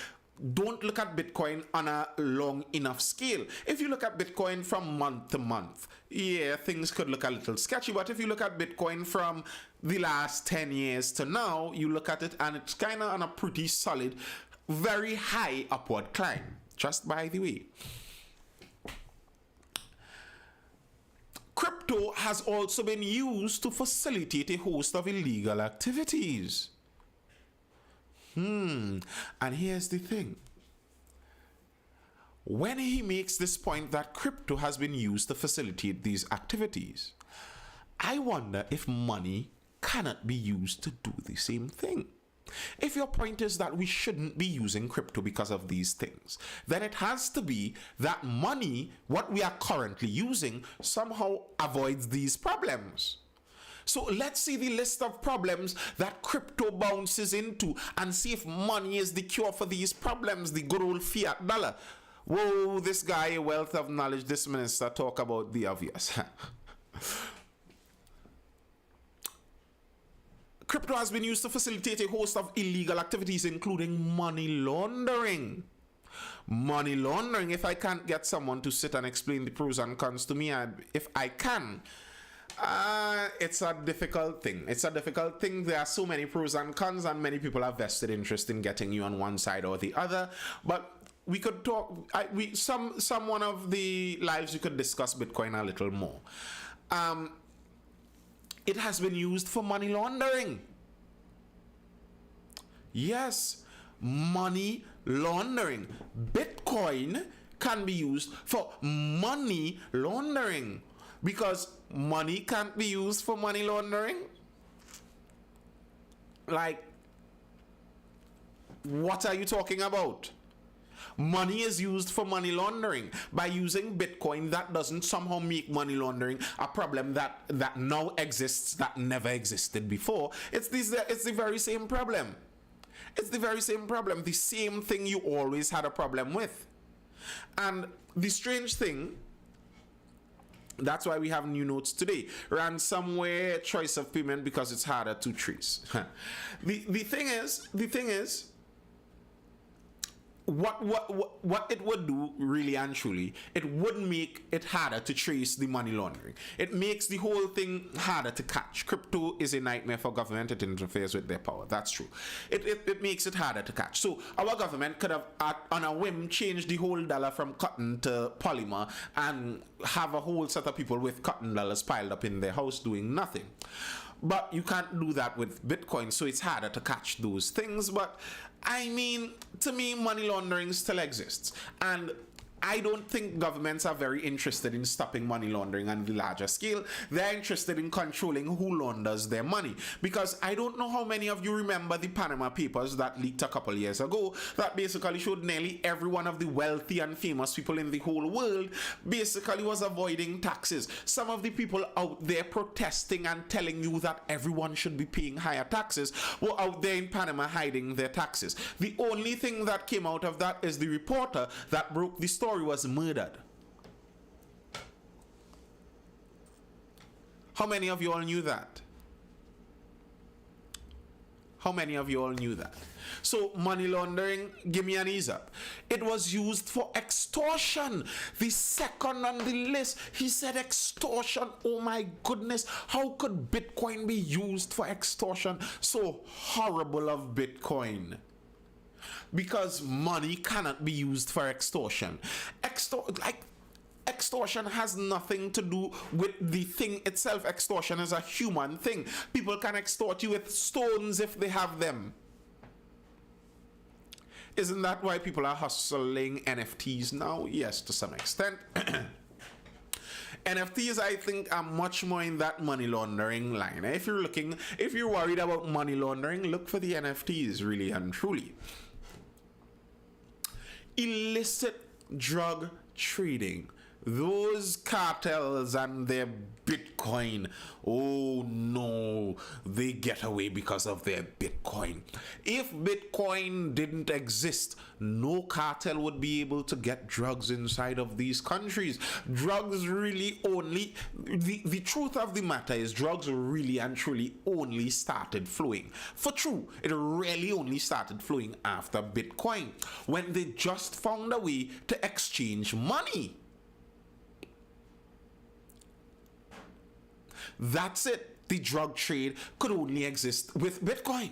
don't look at Bitcoin on a long enough scale. If you look at Bitcoin from month to month, yeah, things could look a little sketchy. But if you look at Bitcoin from the last 10 years to now, you look at it and it's kind of on a pretty solid, very high upward climb, just by the way. Crypto has also been used to facilitate a host of illegal activities. And here's the thing. When he makes this point that crypto has been used to facilitate these activities, I wonder if money cannot be used to do the same thing. If your point is that we shouldn't be using crypto because of these things, then it has to be that money, what we are currently using, somehow avoids these problems. So let's see the list of problems that crypto bounces into and see if money is the cure for these problems, the good old fiat dollar. Whoa, this guy, a wealth of knowledge, this minister talk about the obvious. Crypto has been used to facilitate a host of illegal activities, including money laundering. Money laundering, if I can't get someone to sit and explain the pros and cons to me, if I can, it's a difficult thing. It's a difficult thing. There are so many pros and cons, and many people have vested interest in getting you on one side or the other. But we could talk. Some one of the lives we could discuss Bitcoin a little more. It has been used for money laundering. Yes, money laundering. Bitcoin can be used for money laundering, because money can't be used for money laundering. Like, what are you talking about? Money is used for money laundering. By using Bitcoin, that doesn't somehow make money laundering a problem that now exists that never existed before. It's the very same problem. It's the very same problem. The same thing you always had a problem with. And the strange thing, that's why we have new notes today. Ransomware, choice of payment, because it's harder to trace. The thing is, what it would do, really and truly, it would make it harder to trace the money laundering. It makes the whole thing harder to catch. Crypto is a nightmare for government. It interferes with their power. That's true. It makes it harder to catch. So our government could have, on a whim, changed the whole dollar from cotton to polymer and have a whole set of people with cotton dollars piled up in their house doing nothing. But you can't do that with Bitcoin, so it's harder to catch those things. But I mean, to me, money laundering still exists. And I don't think governments are very interested in stopping money laundering on the larger scale. They're interested in controlling who launders their money. Because I don't know how many of you remember the Panama Papers that leaked a couple years ago that basically showed nearly every one of the wealthy and famous people in the whole world basically was avoiding taxes. Some of the people out there protesting and telling you that everyone should be paying higher taxes were out there in Panama hiding their taxes. The only thing that came out of that is the reporter that broke the story was murdered. How many of you all knew that? How many of you all knew that? So money laundering, give me an ease up. It was used for extortion. The second on the list, he said extortion. Oh my goodness, how could Bitcoin be used for extortion? So horrible of Bitcoin. Because money cannot be used for extortion. Extortion has nothing to do with the thing itself. Extortion is a human thing. People can extort you with stones if they have them. Isn't that why people are hustling NFTs now? Yes, to some extent. NFTs, I think, are much more in that money laundering line. If you're worried about money laundering, look for the NFTs, really and truly. Illicit drug trading. Those cartels and their Bitcoin, oh no, they get away because of their Bitcoin. If Bitcoin didn't exist, no cartel would be able to get drugs inside of these countries. Drugs really only, the truth of the matter is drugs really and truly only started flowing. For true, it really only started flowing after Bitcoin, when they just found a way to exchange money. That's it. The drug trade could only exist with Bitcoin.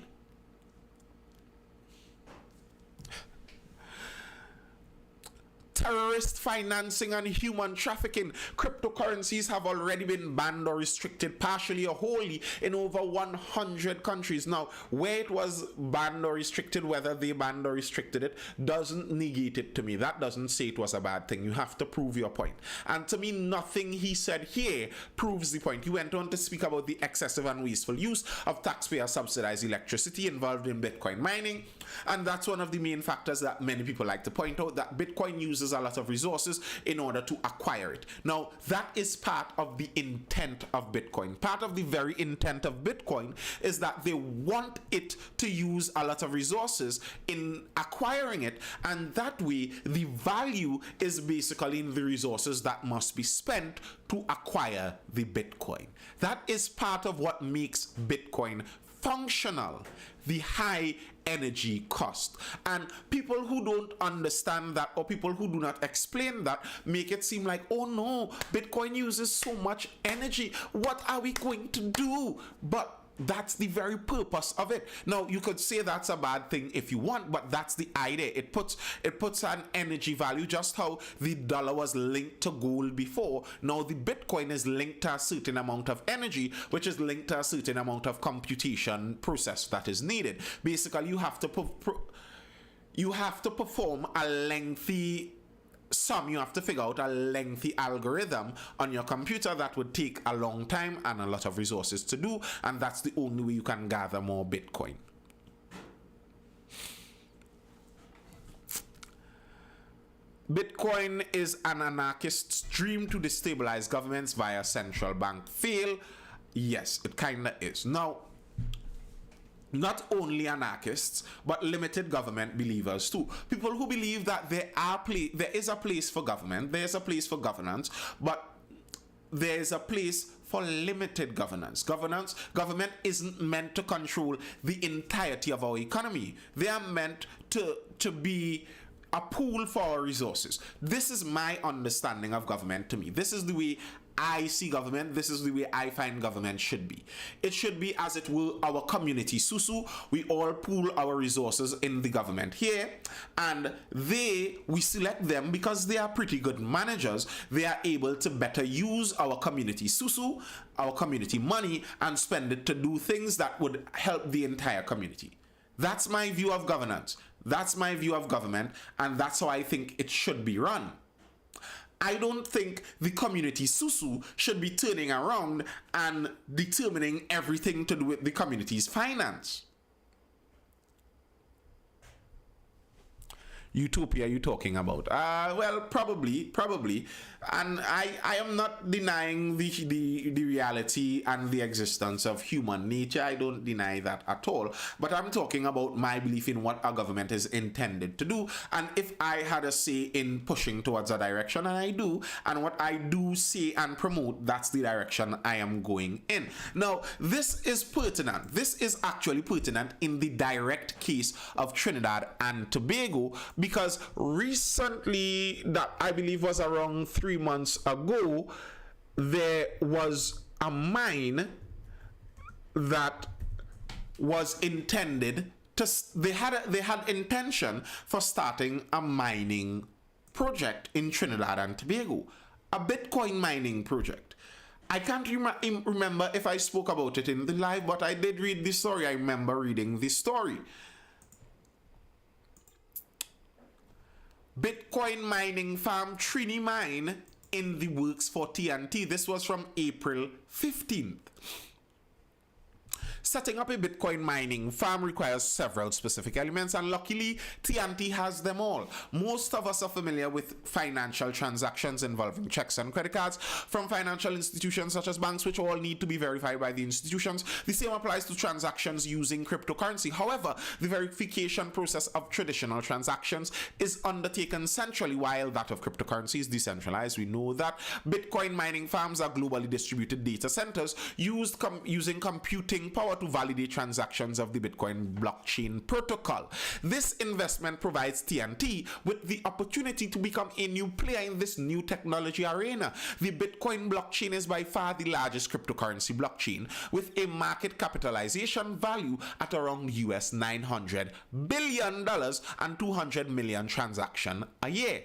Terrorist financing and human trafficking. Cryptocurrencies have already been banned or restricted partially or wholly in over 100 countries. Now, where it was banned or restricted, whether they banned or restricted it, doesn't negate it to me. That doesn't say it was a bad thing. You have to prove your point. And to me, nothing he said here proves the point. He went on to speak about the excessive and wasteful use of taxpayer-subsidized electricity involved in Bitcoin mining. And that's one of the main factors that many people like to point out, that Bitcoin uses a lot of resources in order to acquire it. Now, that is part of the intent of Bitcoin. Part of the very intent of Bitcoin is that they want it to use a lot of resources in acquiring it, and that way the value is basically in the resources that must be spent to acquire the Bitcoin. That is part of what makes Bitcoin functional, the high energy cost. And people who don't understand that, or people who do not explain that, make it seem like, oh no, Bitcoin uses so much energy. What are we going to do? But that's the very purpose of it. Now, you could say that's a bad thing if you want, but that's the idea. It puts an energy value, just how the dollar was linked to gold before. Now, the Bitcoin is linked to a certain amount of energy, which is linked to a certain amount of computation process that is needed. Basically, you have to perform a lengthy you have to figure out a lengthy algorithm on your computer that would take a long time and a lot of resources to do, and that's the only way you can gather more Bitcoin. Bitcoin is an anarchist's dream to destabilize governments via central bank fail. Yes, it kinda is. Now, not only anarchists, but limited government believers too. People who believe that there is a place for government, there is a place for governance, but there is a place for limited governance. Government isn't meant to control the entirety of our economy. They are meant to be a pool for our resources. This is my understanding of government to me. This is the way I see government. This is the way I find government should be. It should be, as it were, our community susu. We all pool our resources in the government here, and we select them because they are pretty good managers. They are able to better use our community susu, our community money, and spend it to do things that would help the entire community. That's my view of governance. That's my view of government, and that's how I think it should be run. I don't think the community susu should be turning around and determining everything to do with the community's finance. Utopia you talking about? Well, probably. And I am not denying the reality and the existence of human nature. I don't deny that at all. But I'm talking about my belief in what our government is intended to do. And if I had a say in pushing towards a direction, and I do, and what I do say and promote, that's the direction I am going in. Now, this is pertinent. This is actually pertinent in the direct case of Trinidad and Tobago, because recently, that I believe was around 3 months ago, there was a mine that was intended to, they had intention for starting a mining project in Trinidad and Tobago, a Bitcoin mining project. I can't remember if I spoke about it in the live, but I did read the story. I remember reading the story. Bitcoin mining farm Trini Mine in the works for TNT. This was from April 15th. Setting up a Bitcoin mining farm requires several specific elements, and luckily TNT has them all. Most of us are familiar with financial transactions involving checks and credit cards from financial institutions such as banks, which all need to be verified by the institutions. The same applies to transactions using cryptocurrency. However, the verification process of traditional transactions is undertaken centrally, while that of cryptocurrency is decentralized. We know that. Bitcoin mining farms are globally distributed data centers using computing power to validate transactions of the Bitcoin blockchain protocol. This investment provides TNT with the opportunity to become a new player in this new technology arena. The Bitcoin blockchain is by far the largest cryptocurrency blockchain, with a market capitalization value at around US $900 billion and 200 million transactions a year.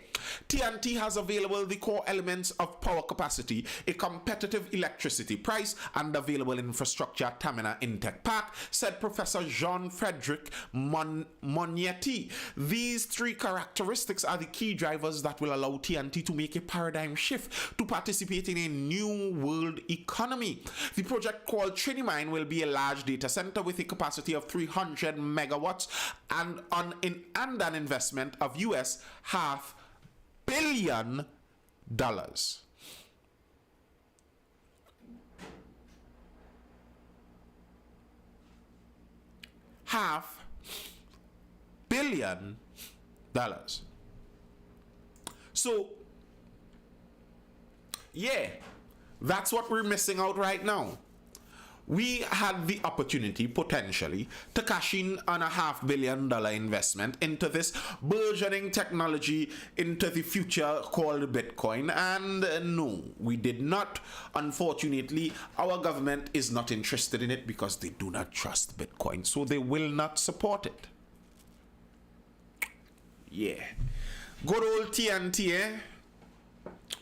TNT has available the core elements of power capacity, a competitive electricity price, and available infrastructure at Tamina Tech Park, said Professor Jean-Frédéric Mognetti. These three characteristics are the key drivers that will allow TNT to make a paradigm shift to participate in a new world economy. The project, called Trini Mine, will be a large data center with a capacity of 300 megawatts and an investment of US $500 million. $500 million. So, yeah, that's what we're missing out right now. we had the opportunity potentially to cash in on $500 million investment into this burgeoning technology, into the future called Bitcoin. And no, we did not. Unfortunately, our government is not interested in it because they do not trust Bitcoin, so they will not support it. Yeah. Good old TNT, eh?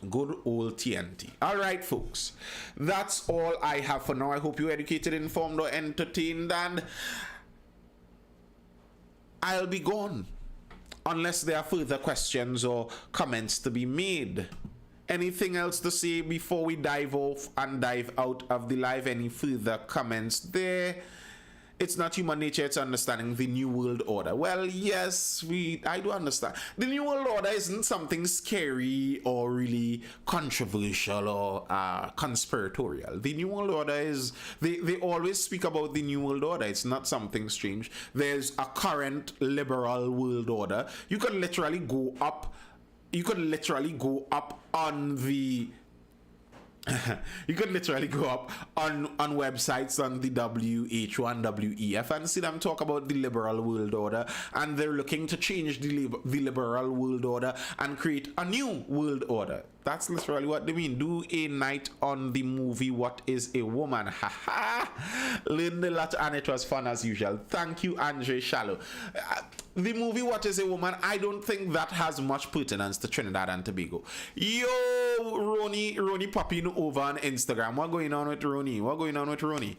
Good old TNT. All right, folks. That's all I have for now. I hope you're educated, informed, or entertained, and I'll be gone unless there are further questions or comments to be made. Anything else to say before we dive off and dive out of the live? Any further comments there? It's not human nature, it's understanding the New World Order. Well, yes, I do understand. The New World Order isn't something scary or really controversial or conspiratorial. The New World Order is, they always speak about the New World Order. It's not something strange. There's a current liberal world order. You can literally go up on the you could literally go up on websites on the WHO and WEF and see them talk about the liberal world order, and they're looking to change the liberal world order and create a new world order. That's literally what they mean. Do a night on the movie What is a Woman? Haha. Learned a lot and it was fun as usual. Thank you, Andre Shallow. The movie What is a Woman, I don't think that has much pertinence to Trinidad and Tobago. Yo, Roni popping over on Instagram. What going on with Roni?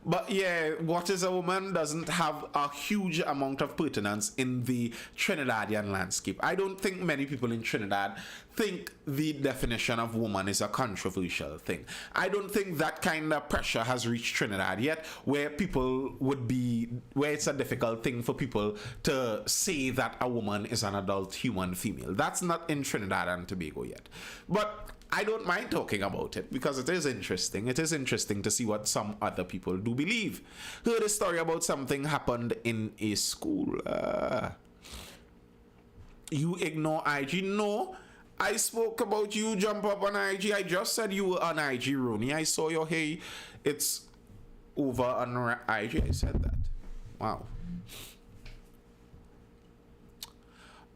But yeah, What is a Woman doesn't have a huge amount of pertinence in the Trinidadian landscape. I don't think many people in Trinidad think the definition of woman is a controversial thing. I don't think that kind of pressure has reached Trinidad yet, where it's a difficult thing for people to say that a woman is an adult human female. That's not in Trinidad and Tobago yet. But I don't mind talking about it because it is interesting. It is interesting to see what some other people do believe. Heard a story about something happened in a school. You ignore IG? No, I spoke about you jump up on IG. I just said you were on IG, Roni. I saw your hey, it's over on IG. I said that. Wow.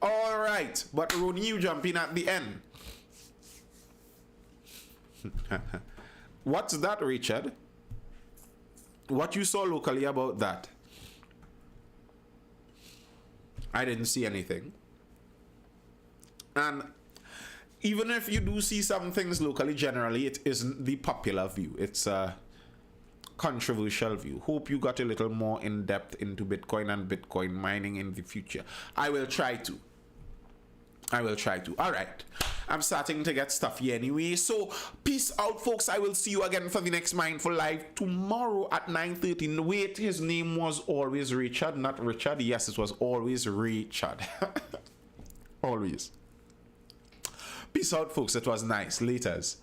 All right, but Roni, you jump in at the end. What's that, Richard? What you saw locally about that? I didn't see anything. And even if you do see some things locally, generally it isn't the popular view. It's a controversial view. Hope you got a little more in depth into Bitcoin and Bitcoin mining in the future. I will try to. All right. I'm starting to get stuffy anyway. So, peace out, folks. I will see you again for the next Mindful Live tomorrow at 9:30. Wait, his name was always Richard, not Richard. Yes, it was always Richard. Always. Peace out, folks. It was nice. Laters.